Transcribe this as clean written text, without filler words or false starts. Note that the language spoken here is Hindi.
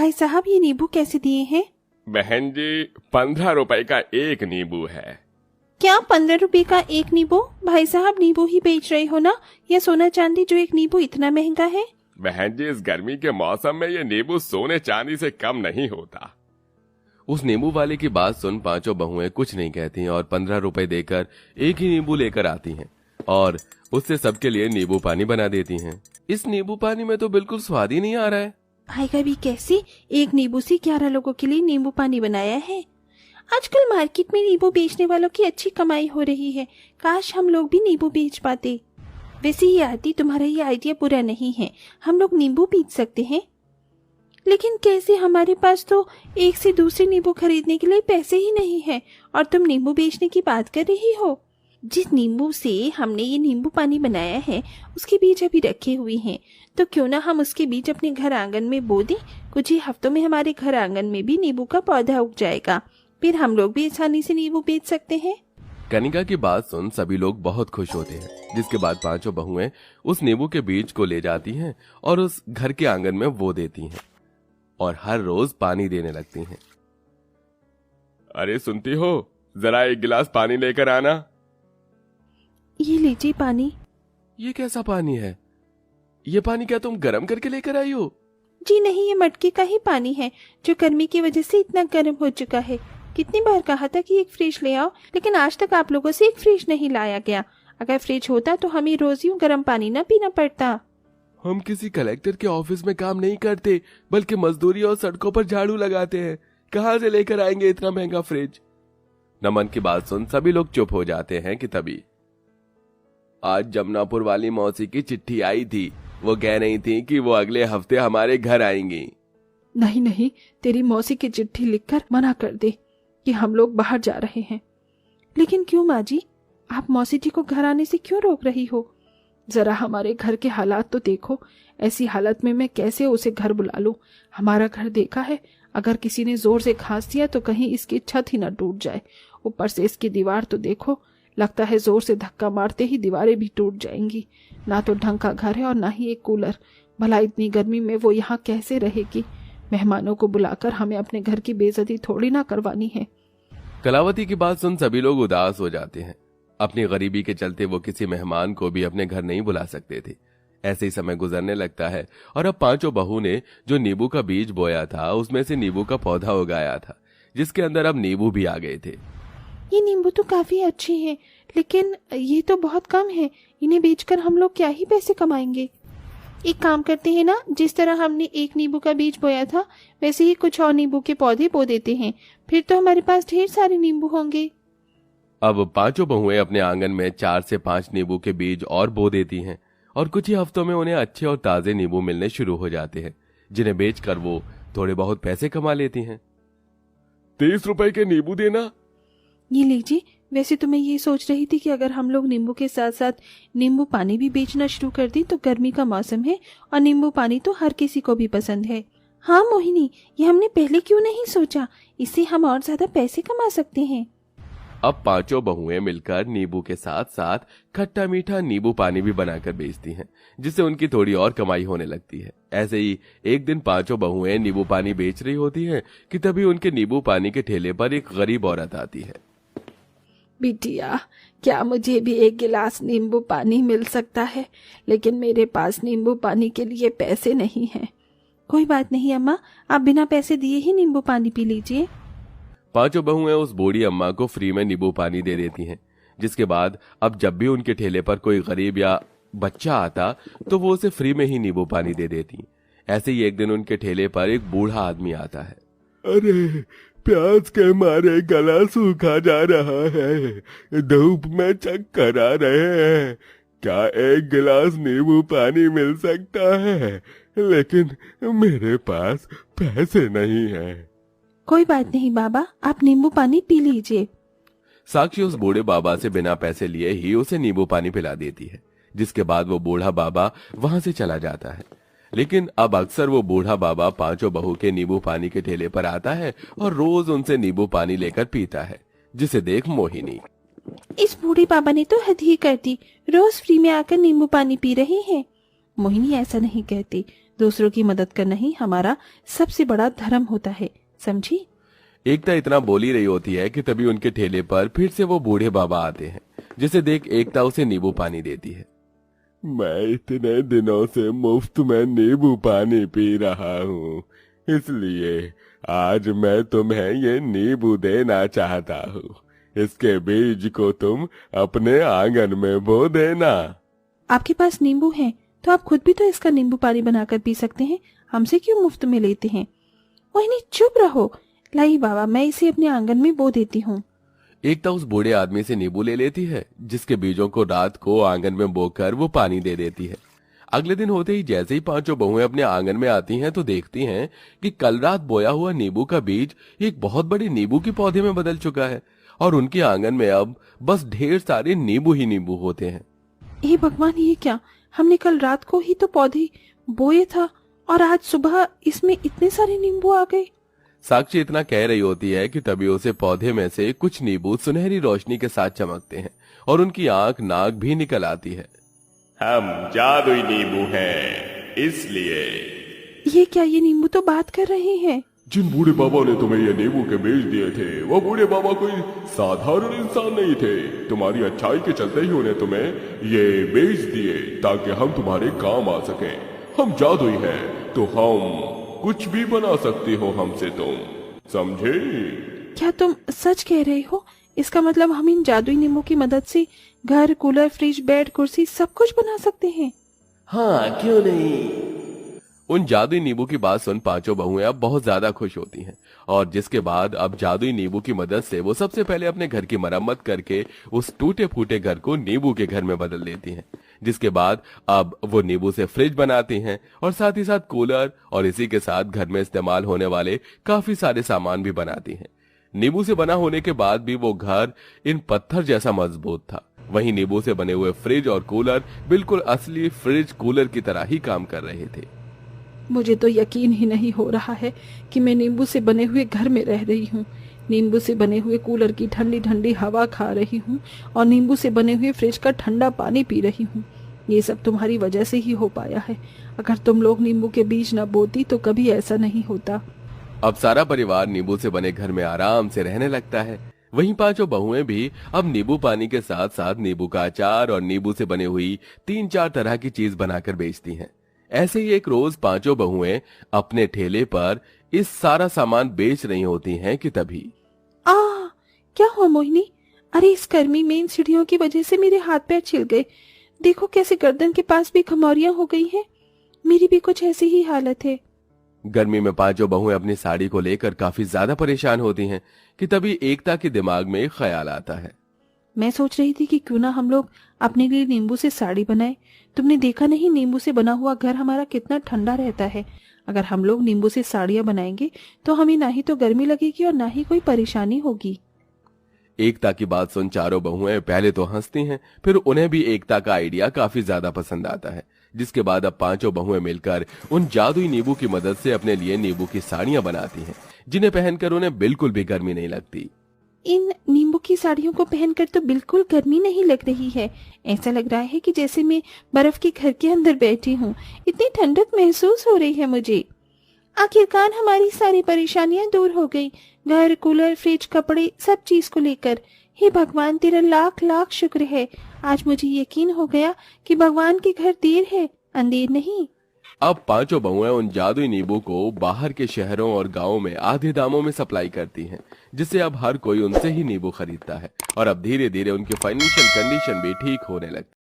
भाई साहब ये नींबू कैसे दिए हैं? बहन जी 15 रुपए का एक नींबू है। क्या 15 रुपए का एक नींबू? भाई साहब नींबू ही बेच रहे हो ना, या सोना चांदी जो एक नींबू इतना महंगा है? बहन जी इस गर्मी के मौसम में ये नींबू सोने चांदी से कम नहीं होता। उस नींबू वाले की बात सुन पांचों बहुएं कुछ नहीं कहती और 15 रुपए देकर एक ही नींबू लेकर आती हैं और उससे सबके लिए नींबू पानी बना देती हैं। इस नींबू पानी में तो बिल्कुल स्वाद ही नहीं आ रहा है। आएगा भी कैसे? एक नींबू से 11 लोगों के लिए नींबू पानी बनाया है। आजकल मार्केट में नींबू बेचने वालों की अच्छी कमाई हो रही है। काश हम लोग भी नींबू बेच पाते। वैसे ये आंटी तुम्हारा ये आइडिया बुरा नहीं है, हम लोग नींबू बेच सकते हैं। लेकिन कैसे? हमारे पास तो एक से दूसरे नींबू खरीदने के लिए पैसे ही नहीं है और तुम नींबू बेचने की बात कर रही हो। जिस नींबू से हमने ये नींबू पानी बनाया है उसके बीज अभी रखे हुए हैं, तो क्यों ना हम उसके बीज अपने घर आंगन में बो दें। कुछ ही हफ्तों में हमारे घर आंगन में भी नींबू का पौधा उग जाएगा, फिर हम लोग भी आसानी से नींबू बेच सकते हैं। कनिका की बात सुन सभी लोग बहुत खुश होते हैं, जिसके बाद पांचों बहुएं उस नींबू के बीज को ले जाती हैं और उस घर के आंगन में बो देती हैं और हर रोज पानी देने लगती हैं। अरे सुनती हो, जरा एक गिलास पानी लेकर आना। ये लीजिए पानी। ये कैसा पानी है? ये पानी क्या तुम गर्म करके लेकर आई हो? जी नहीं, ये मटके का ही पानी है जो गर्मी की वजह से इतना गर्म हो चुका है। कितनी बार कहा था कि एक फ्रिज ले आओ, लेकिन आज तक आप लोगों से एक फ्रिज नहीं लाया गया। अगर फ्रिज होता तो हमें रोज यूं गर्म पानी न पीना पड़ता। हम किसी कलेक्टर के ऑफिस में काम नहीं करते, बल्कि मजदूरी और सड़कों पर झाड़ू लगाते हैं। कहाँ से लेकर आएंगे इतना महंगा फ्रिज? नमन की बात सुन सभी लोग चुप हो जाते हैं कि तभी आज जमनापुर वाली मौसी की चिट्ठी आई थी। वो कह रही थी कि वो अगले हफ्ते हमारे घर आएंगी। नहीं नहीं, तेरी मौसी की चिट्ठी लिखकर मना कर दे कि हम लोग बाहर जा रहे हैं। लेकिन क्यों माँ जी, आप मौसी जी को घर आने से क्यों रोक रही हो? जरा हमारे घर के हालात तो देखो। ऐसी हालत में मैं कैसे उसे घर बुला लूं? हमारा घर देखा है, अगर किसी ने जोर से खांस दिया तो कहीं इसकी छत ही न टूट जाए। ऊपर से इसकी दीवार तो देखो, लगता है जोर से धक्का मारते ही दीवारें भी टूट जाएंगी। ना तो ढंग का घर है और ना ही एक कूलर। भला इतनी गर्मी में वो यहाँ कैसे रहेगी? मेहमानों को बुलाकर हमें अपने घर की बेइज्जती थोड़ी ना करवानी है। कलावती की बात सुन सभी लोग उदास हो जाते हैं। अपनी गरीबी के चलते वो किसी मेहमान को भी अपने घर नहीं बुला सकते थे। ऐसे ही समय गुजरने लगता है और अब पांचों बहू ने जो नींबू का बीज बोया था उसमें से नींबू का पौधा उगाया था, जिसके अंदर अब नींबू भी आ गए थे। ये नींबू तो काफी अच्छे हैं, लेकिन ये तो बहुत कम है। इन्हें बेचकर हम लोग क्या ही पैसे कमाएंगे? एक काम करते हैं ना, जिस तरह हमने एक नींबू का बीज बोया था वैसे ही कुछ और नींबू के पौधे बो देते हैं, फिर तो हमारे पास ढेर सारे नींबू होंगे। अब पांचों बहुएं अपने आंगन में 4 से 5 नींबू के बीज और बो देती हैं और कुछ ही हफ्तों में उन्हें अच्छे और ताजे नींबू मिलने शुरू हो जाते हैं, जिन्हें बेचकर वो थोड़े बहुत पैसे कमा लेती हैं। 30 रुपए के नींबू देना। ये लीजिए। वैसे तो मैं ये सोच रही थी कि अगर हम लोग नींबू के साथ साथ नींबू पानी भी बेचना शुरू कर दें, तो गर्मी का मौसम है और नींबू पानी तो हर किसी को भी पसंद है। हाँ मोहिनी, ये हमने पहले क्यों नहीं सोचा? इससे हम और ज्यादा पैसे कमा सकते हैं। अब पांचों बहुएं मिलकर नींबू के साथ साथ खट्टा मीठा नींबू पानी भी बनाकर बेचती हैं, जिससे उनकी थोड़ी और कमाई होने लगती है। ऐसे ही एक दिन पांचों बहुएं नींबू पानी बेच रही होती हैं कि तभी उनके नींबू पानी के ठेले पर एक गरीब औरत आती है। बिटिया, क्या मुझे भी एक गिलास नींबू पानी मिल सकता है? लेकिन मेरे पास नींबू पानी के लिए पैसे नहीं हैं। कोई बात नहीं अम्मा, आप बिना पैसे दिए ही नींबू पानी पी लीजिए। पांचों बहुएं उस बूढ़ी अम्मा को फ्री में नींबू पानी दे देती हैं, जिसके बाद अब जब भी उनके ठेले पर कोई गरीब या बच्चा आता तो वो उसे फ्री में ही नींबू पानी दे देती। ऐसे ही एक दिन उनके ठेले पर एक बूढ़ा आदमी आता है। अरे प्यास के मारे गला सूखा जा रहा है, धूप में चक्कर आ रहे हैं, क्या एक गिलास नींबू पानी मिल सकता है? लेकिन मेरे पास पैसे नहीं हैं। कोई बात नहीं बाबा, आप नींबू पानी पी लीजिए। साक्षी उस बूढ़े बाबा से बिना पैसे लिए ही उसे नींबू पानी पिला देती है, जिसके बाद वो बूढ़ा बाबा वहां से चला जाता है। लेकिन अब अक्सर वो बूढ़ा बाबा पांचों बहू के नींबू पानी के ठेले पर आता है और रोज उनसे नींबू पानी लेकर पीता है, जिसे देख मोहिनी, इस बूढ़े बाबा ने तो हद ही कर दी, रोज फ्री में आकर नींबू पानी पी रहे हैं। मोहिनी ऐसा नहीं कहती, दूसरों की मदद करना ही हमारा सबसे बड़ा धर्म होता है, समझी? एकता इतना बोल ही रही होती है कि तभी उनके ठेले पर फिर से वो बूढ़े बाबा आते हैं, जिसे देख एकता उसे नींबू पानी देती है। मैं इतने दिनों से मुफ्त में नींबू पानी पी रहा हूँ, इसलिए आज मैं तुम्हें ये नींबू देना चाहता हूँ। इसके बीज को तुम अपने आंगन में बो देना। आपके पास नींबू है तो आप खुद भी तो इसका नींबू पानी बनाकर पी सकते हैं, हमसे क्यों मुफ्त में लेते हैं? वही चुप रहो। लाई बाबा, मैं इसे अपने आंगन में बो देती हूँ। एकता उस बूढ़े आदमी से नींबू ले लेती है, जिसके बीजों को रात को आंगन में बोकर वो पानी दे देती है। अगले दिन होते ही जैसे ही पांचों बहुएं अपने आंगन में आती हैं तो देखती हैं कि कल रात बोया हुआ नींबू का बीज एक बहुत बड़े नींबू के पौधे में बदल चुका है और उनके आंगन में अब बस ढेर सारे नींबू ही नींबू होते हैं। हे भगवान, ये क्या? हमने कल रात को ही तो पौधे बोए था और आज सुबह इसमें इतने सारे नींबू आ गए। साक्षी इतना कह रही होती है कि तभी उसे पौधे में से कुछ नींबू सुनहरी रोशनी के साथ चमकते हैं और उनकी आंख नाक भी निकल आती है। हम जादुई नींबू हैं, इसलिए। ये क्या? ये नींबू तो बात कर रहे हैं। जिन बूढ़े बाबा ने तुम्हें ये नींबू के बीज दिए थे, वो बूढ़े बाबा कोई साधारण इंसान नहीं थे। तुम्हारी अच्छाई के चलते ही उन्हें तुम्हें ये बीज दिए ताकि हम तुम्हारे काम आ सकें। हम जादुई हैं तो हम कुछ भी बना सकती हो हमसे तुम, समझे? क्या तुम सच कह रहे हो? इसका मतलब हम इन जादुई नींबू की मदद से घर, कूलर, फ्रिज, बेड, कुर्सी सब कुछ बना सकते हैं। हाँ, क्यों नहीं? उन जादुई नींबू की बात सुन पांचों बहुएं अब बहुत ज्यादा खुश होती हैं और जिसके बाद अब जादुई नींबू की मदद से वो सबसे पहले अपने घर की मरम्मत करके उस टूटे फूटे घर को नींबू के घर में बदल देती हैं। जिसके बाद अब वो नींबू से फ्रिज बनाती हैं और साथ ही साथ कूलर और इसी के साथ घर में इस्तेमाल होने वाले काफी सारे सामान भी बनाती हैं। नींबू से बना होने के बाद भी वो घर इन पत्थर जैसा मजबूत था। वहीं नींबू से बने हुए फ्रिज और कूलर बिल्कुल असली फ्रिज कूलर की तरह ही काम कर रहे थे। मुझे तो यकीन ही नहीं हो रहा है कि मैं नींबू से बने हुए घर में रह रही हूँ, नींबू से बने हुए कूलर की ठंडी ठंडी हवा खा रही हूँ और नींबू से बने हुए फ्रिज का ठंडा पानी पी रही हूँ। ये सब तुम्हारी वजह से ही हो पाया है। अगर तुम लोग नींबू के बीज न बोती तो कभी ऐसा नहीं होता। अब सारा परिवार नींबू से बने घर में आराम से रहने लगता है। वहीं पांचों बहुएं भी अब नींबू पानी के साथ साथ नींबू का अचार और नींबू से बनी हुई 3-4 तरह की चीज बनाकर बेचती हैं। ऐसे ही एक रोज पांचों बहुएं अपने ठेले पर इस सारा सामान बेच रही होती हैं कि तभी क्या हुआ मोहिनी? अरे इस गर्मी में इन सीढ़ियों की वजह से मेरे हाथ पैर छिल गए। देखो कैसे गर्दन के पास भी खमौरियां हो गई हैं। मेरी भी कुछ ऐसी ही हालत है। गर्मी में पांचों बहुएं अपनी साड़ी को लेकर काफी ज्यादा परेशान होती हैं कि तभी एकता के दिमाग में एक ख्याल आता है। मैं सोच रही थी कि क्यों ना हम लोग अपने लिए नींबू से साड़ी बनाए। तुमने देखा नहीं नींबू से बना हुआ घर हमारा कितना ठंडा रहता है। अगर हम लोग नींबू से साड़ियां बनाएंगे तो हमें ना ही तो गर्मी लगेगी और ना ही कोई परेशानी होगी। एकता की बात सुन चारों बहुएं पहले तो हंसती हैं, फिर उन्हें भी एकता का आइडिया काफी ज्यादा पसंद आता है। जिसके बाद अब पांचों बहुएं मिलकर उन जादुई नींबू की मदद से अपने लिए नींबू की साड़ियां बनाती हैं, जिन्हें पहनकर उन्हें बिल्कुल भी गर्मी नहीं लगती। इन नींबू की साड़ियों को पहनकर तो बिल्कुल गर्मी नहीं लग रही है। ऐसा लग रहा है कि जैसे मैं बर्फ के घर के अंदर बैठी हूँ। इतनी ठंडक महसूस हो रही है मुझे। आखिरकार हमारी सारी परेशानियां दूर हो गई, घर, कूलर, फ्रिज, कपड़े, सब चीज को लेकर। हे भगवान, तेरा लाख लाख शुक्र है। आज मुझे यकीन हो गया कि भगवान के घर देर है, अंधेर नहीं। अब पांचों बहुएं उन जादुई नींबू को बाहर के शहरों और गांवों में आधे दामों में सप्लाई करती हैं, जिससे अब हर कोई उनसे ही नींबू खरीदता है और अब धीरे धीरे उनकी फाइनेंशियल कंडीशन भी ठीक होने लगती है।